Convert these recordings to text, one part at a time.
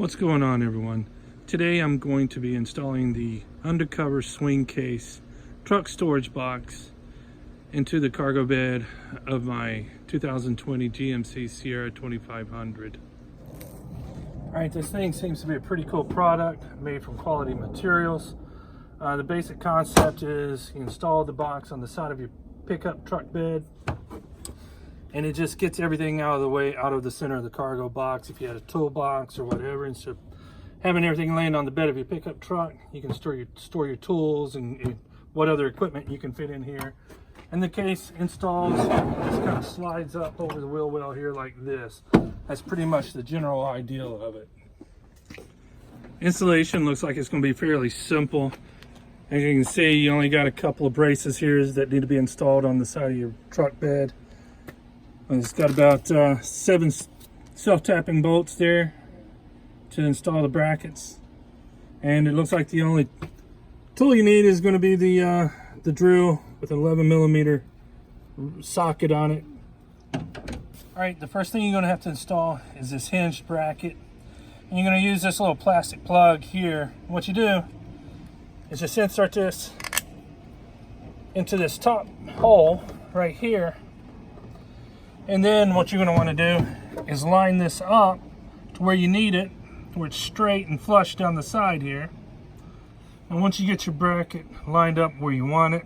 What's going on, everyone? Today I'm going to be installing the Undercover swing case truck storage box into the cargo bed of my 2020 GMC Sierra 2500. Alright, this thing seems to be a pretty cool product made from quality materials. The basic concept is you install the box on the side of your pickup truck bed, and it just gets everything out of the way, out of the center of the cargo box. If you had a toolbox or whatever, instead of having everything laying on the bed of your pickup truck, you can store your tools and what other equipment you can fit in here. And the case installs, just kind of slides up over the wheel well here like this. That's pretty much the general ideal of it. Installation looks like it's going to be fairly simple. As you can see, you only got a couple of braces here that need to be installed on the side of your truck bed. It's got about 7 self-tapping bolts there to install the brackets, and it looks like the only tool you need is going to be the drill with an 11mm socket on it. Alright, the first thing you're going to have to install is this hinge bracket, and you're going to use this little plastic plug here. What you do is just insert this into this top hole right here. And then what you're going to want to do is line this up to where you need it, where it's straight and flush down the side here. And once you get your bracket lined up where you want it,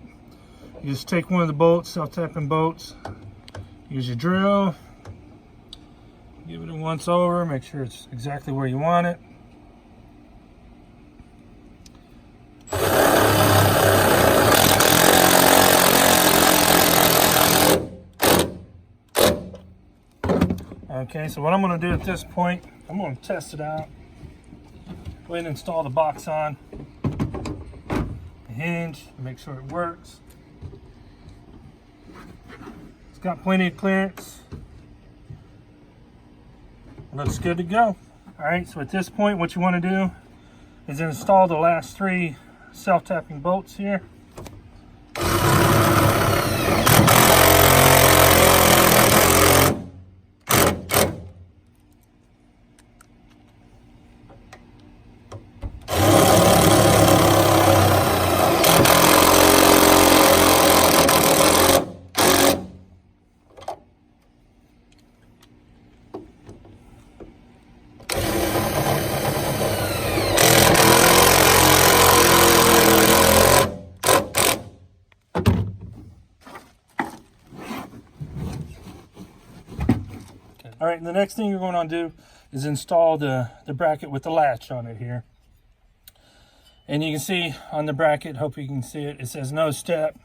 you just take one of the bolts, self-tapping bolts, use your drill, give it a once over, make sure it's exactly where you want it. Okay, so what I'm going to do at this point, I'm going to test it out. Go ahead and install the box on the hinge, make sure it works. It's got plenty of clearance. Looks good to go. Alright, so at this point what you want to do is install the last 3 self-tapping bolts here. All right, and the next thing you're going to do is install the bracket with the latch on it here. And you can see on the bracket, hope you can see it, it says no step.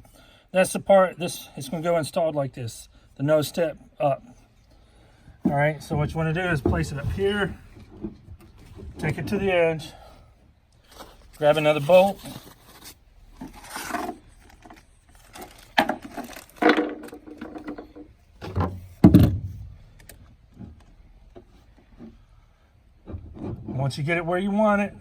That's the part, it's going to go installed like this, the no step up. All right, so what you want to do is place it up here, take it to the edge, grab another bolt, once you get it where you want it,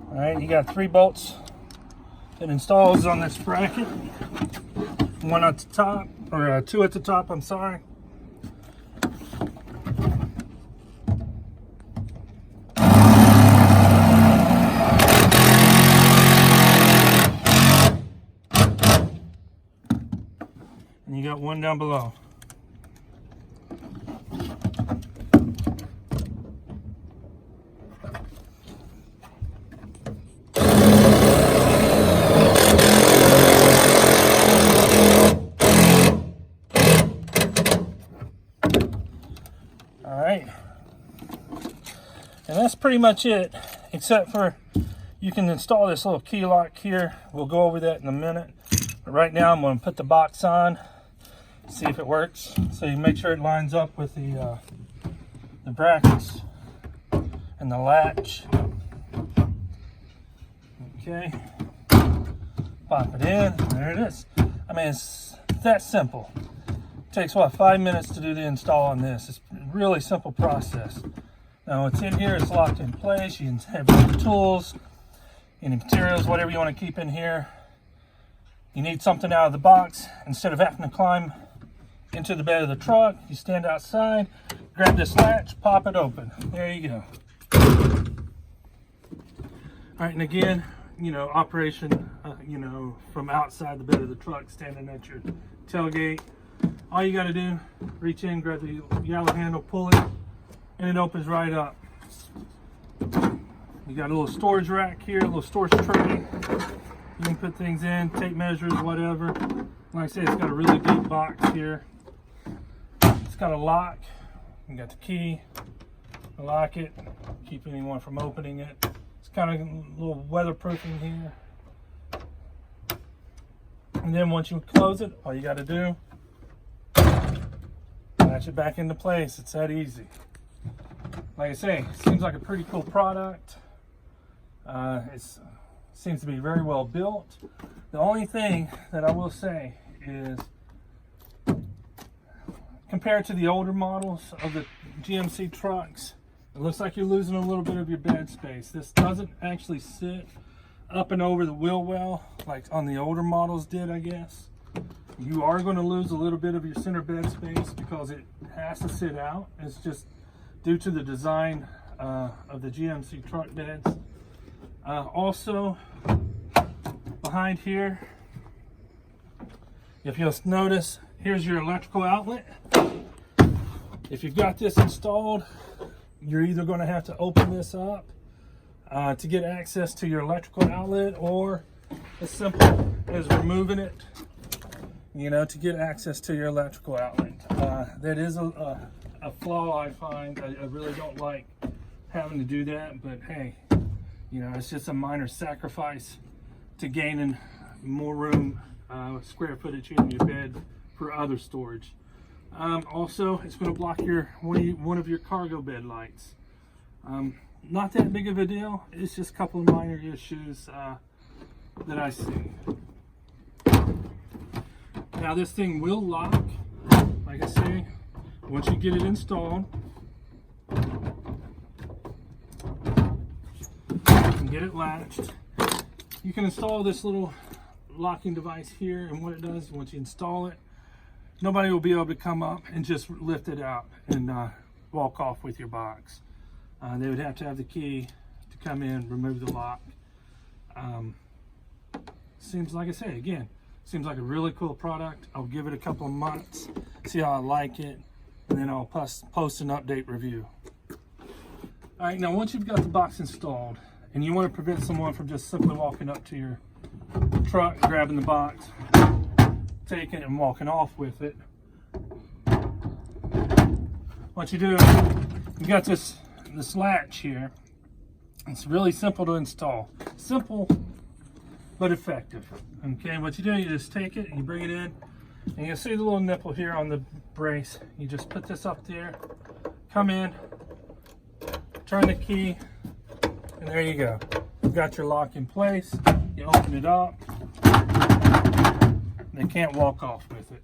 all right, you got 3 bolts that installs on this bracket. 1 at the top, or 2 at the top, I'm sorry. And you got 1 down below. Alright. And that's pretty much it, except for you can install this little key lock here. We'll go over that in a minute. But right now I'm going to put the box on, see if it works. So you make sure it lines up with the brackets and the latch. Okay, pop it in, there it is. I mean, it's that simple. It takes what, 5 minutes to do the install on this. It's a really simple process. Now what's in here is locked in place. You can have your tools, any materials, whatever you want to keep in here. You need something out of the box. Instead of having to climb into the bed of the truck, you stand outside, grab this latch, pop it open. There you go. All right, and again, you know, operation, you know, from outside the bed of the truck, standing at your tailgate. All you got to do, reach in, grab the yellow handle, pull it, and it opens right up. You got a little storage rack here, a little storage tray. You can put things in, tape measures, whatever. Like I said, it's got a really deep box here. It's got a lock. You got the key. Lock it. Keep anyone from opening it. It's kind of a little weatherproofing here. And then once you close it, all you got to do, latch it back into place. It's that easy. Like I say, seems like a pretty cool product. It seems to be very well built. The only thing that I will say is, compared to the older models of the GMC trucks, it looks like you're losing a little bit of your bed space. This doesn't actually sit up and over the wheel well like on the older models did, I guess. You are going to lose a little bit of your center bed space because it has to sit out. It's just due to the design of the GMC truck beds. Also, behind here, if you'll notice, here's your electrical outlet. If you've got this installed, you're either going to have to open this up to get access to your electrical outlet, or as simple as removing it, you know, to get access to your electrical outlet. That is a flaw I find. I really don't like having to do that, but hey, you know, it's just a minor sacrifice to gaining more room, square footage in your bed for other storage. Also, it's going to block one of your cargo bed lights. Not that big of a deal. It's just a couple of minor issues that I see. Now this thing will lock, like I say, once you get it installed. Get it latched. You can install this little locking device here, and what it does, once you install it, nobody will be able to come up and just lift it out and walk off with your box. They would have to have the key to come in, remove the lock. Seems, like I say, again, seems like a really cool product. I'll give it a couple of months, see how I like it, and then I'll post an update review. All right, now once you've got the box installed, and you want to prevent someone from just simply walking up to your truck, grabbing the box, taking it and walking off with it, what you do, you got this latch here. It's really simple to install. Simple, but effective. Okay, what you do, you just take it and you bring it in, and you'll see the little nipple here on the brace. You just put this up there, come in, turn the key, and there you go. You've got your lock in place. You open it up. They can't walk off with it.